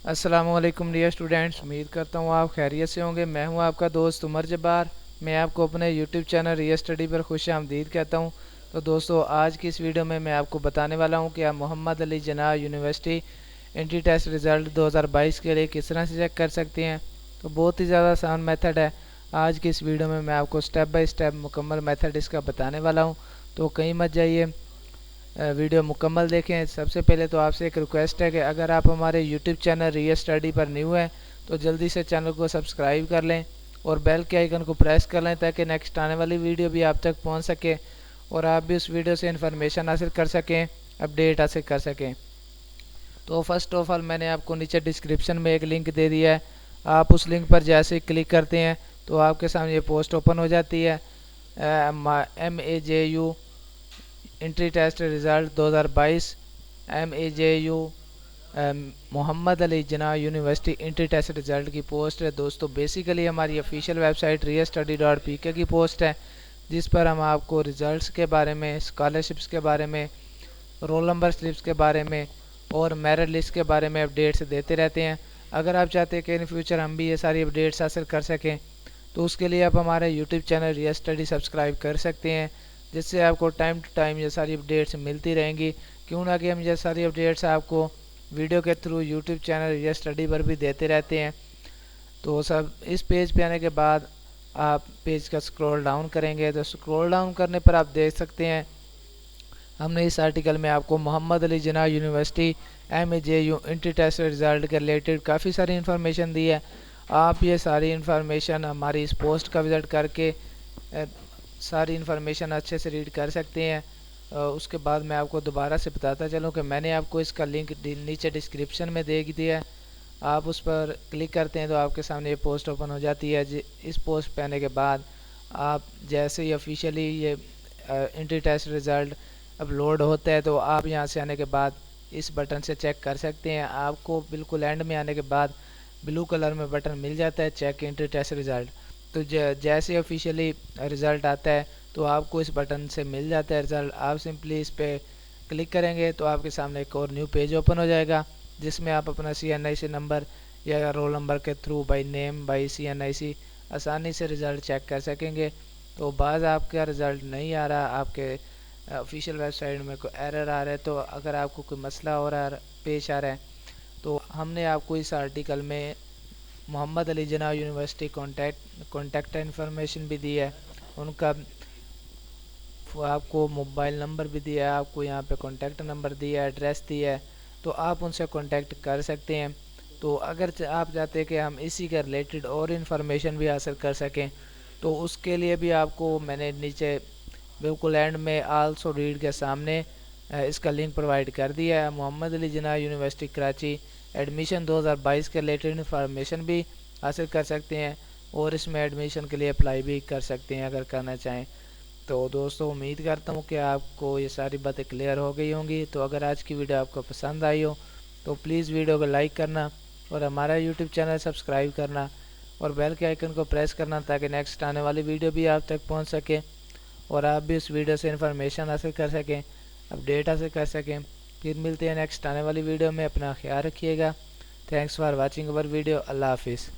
अस्सलाम वालेकुम dear students, उम्मीद करता हूँ आप खैरियत से होंगे। मैं हूँ आपका दोस्त उमर जब्बार। मैं आपको अपने यूट्यूब चैनल रिया स्टडी पर खुश आमदीद कहता हूँ। तो दोस्तों, आज की इस वीडियो में मैं आपको बताने वाला हूँ कि आप Mohammad Ali Jinnah university entry test result 2022 के लिए किस तरह से चेक कर सकते हैं। तो बहुत ही ज़्यादा आसान मेथड है। आज की इस वीडियो में मैं आपको स्टेप बाय स्टेप मुकम्मल मेथड इसका बताने वाला हूँ, तो कहीं मत जाइए, वीडियो मुकम्मल देखें। सबसे पहले तो आपसे एक रिक्वेस्ट है कि अगर आप हमारे यूट्यूब चैनल रिया स्टडी पर न्यू हैं तो जल्दी से चैनल को सब्सक्राइब कर लें और बेल के आइकन को प्रेस कर लें ताकि नेक्स्ट आने वाली वीडियो भी आप तक पहुंच सके और आप भी उस वीडियो से इन्फॉर्मेशन हासिल कर सकें, अपडेट हासिल कर सकें। तो फर्स्ट ऑफ ऑल मैंने आपको नीचे डिस्क्रिप्शन में एक लिंक दे दिया है। आप उस लिंक पर जैसे ही क्लिक करते हैं तो आपके सामने ये पोस्ट ओपन हो जाती है। MAJU entry test result 2022 MAJU Mohammad Ali Jinnah university entry test result की पोस्ट है। दोस्तों, बेसिकली हमारी ऑफिशियल वेबसाइट riyastudy.pk की पोस्ट है, जिस पर हम आपको रिज़ल्ट्स के बारे में, स्कॉलरशिप्स के बारे में, रोल नंबर स्लिप्स के बारे में और मेरिट लिस्ट के बारे में अपडेट्स देते रहते हैं। अगर आप चाहते हैं कि इन फ्यूचर हम भी ये सारी अपडेट्स हासिल कर सकें तो उसके लिए आप हमारे यूट्यूब चैनल रिया स्टडी सब्सक्राइब कर सकते हैं, जिससे आपको टाइम टू टाइम ये सारी अपडेट्स मिलती रहेंगी। क्यों ना कि हम ये सारी अपडेट्स आपको वीडियो के थ्रू यूट्यूब चैनल रिया स्टडी पर भी देते रहते हैं। तो सब इस पेज पे आने के बाद आप पेज का स्क्रॉल डाउन करेंगे तो स्क्रॉल डाउन करने पर आप देख सकते हैं हमने इस आर्टिकल में आपको Mohammad Ali Jinnah university MAJU entry test result के रिलेटेड काफ़ी सारी इन्फॉर्मेशन दी है। आप ये सारी इन्फॉर्मेशन हमारी इस पोस्ट का विज़िट करके सारी इन्फॉर्मेशन अच्छे से रीड कर सकते हैं। उसके बाद मैं आपको दोबारा से बताता चलूँ कि मैंने आपको इसका लिंक नीचे डिस्क्रिप्शन में दे दिया है। आप उस पर क्लिक करते हैं तो आपके सामने ये पोस्ट ओपन हो जाती है। इस पोस्ट पे आने के बाद आप जैसे ही ऑफिशियली ये एंट्री टेस्ट रिज़ल्ट अपलोड होता है तो आप यहाँ से आने के बाद इस बटन से चेक कर सकते हैं। आपको बिल्कुल एंड में आने के बाद ब्लू कलर में बटन मिल जाता है चेक एंट्री टेस्ट रिज़ल्ट। तो जैसे ऑफिशियली रिज़ल्ट आता है तो आपको इस बटन से मिल जाता है रिज़ल्ट। आप सिंपली इस पर क्लिक करेंगे तो आपके सामने एक और न्यू पेज ओपन हो जाएगा, जिसमें आप अपना CNIC नंबर या रोल नंबर के through by name by CNIC आसानी से रिज़ल्ट चेक कर सकेंगे। तो बाज़ आपका रिज़ल्ट नहीं आ रहा, आपके ऑफिशियल वेबसाइट में कोई एरर आ रहा है, तो अगर आपको कोई मसला हो रहा है, पेश आ रहा है, तो हमने आपको इस आर्टिकल में Mohammad Ali Jinnah university contact information भी दी है। उनका आपको मोबाइल नंबर भी दिया है, आपको यहाँ पे कॉन्टैक्ट नंबर दिया है, एड्रेस दिया है, तो आप उनसे कॉन्टैक्ट कर सकते हैं। तो अगर आप चाहते हैं कि हम इसी के रिलेटेड और इन्फॉर्मेशन भी हासिल कर सकें तो उसके लिए भी आपको मैंने नीचे बिल्कुल एंड में आल्सो रीड के सामने इसका लिंक प्रोवाइड कर दिया है। मोहम्मद अली जिन्ना यूनिवर्सिटी कराची एडमिशन 2022 के रिलेटेड इन्फॉर्मेशन भी हासिल कर सकते हैं और इसमें एडमिशन के लिए अप्लाई भी कर सकते हैं अगर करना चाहें। तो दोस्तों, उम्मीद करता हूँ कि आपको ये सारी बातें क्लियर हो गई होंगी। तो अगर आज की वीडियो आपको पसंद आई हो तो प्लीज़ वीडियो को लाइक करना और हमारा यूट्यूब चैनल सब्सक्राइब करना और बेल के आइकन को प्रेस करना ताकि नेक्स्ट आने वाली वीडियो भी आप तक पहुँच सके और आप भी उस वीडियो से इन्फॉर्मेशन हासिल कर सकें, अपडेट हासिल कर सकें। फिर मिलते हैं नेक्स्ट आने वाली वीडियो में। अपना ख्याल रखिएगा। Thanks for watching our video. अल्लाह हाफिज़।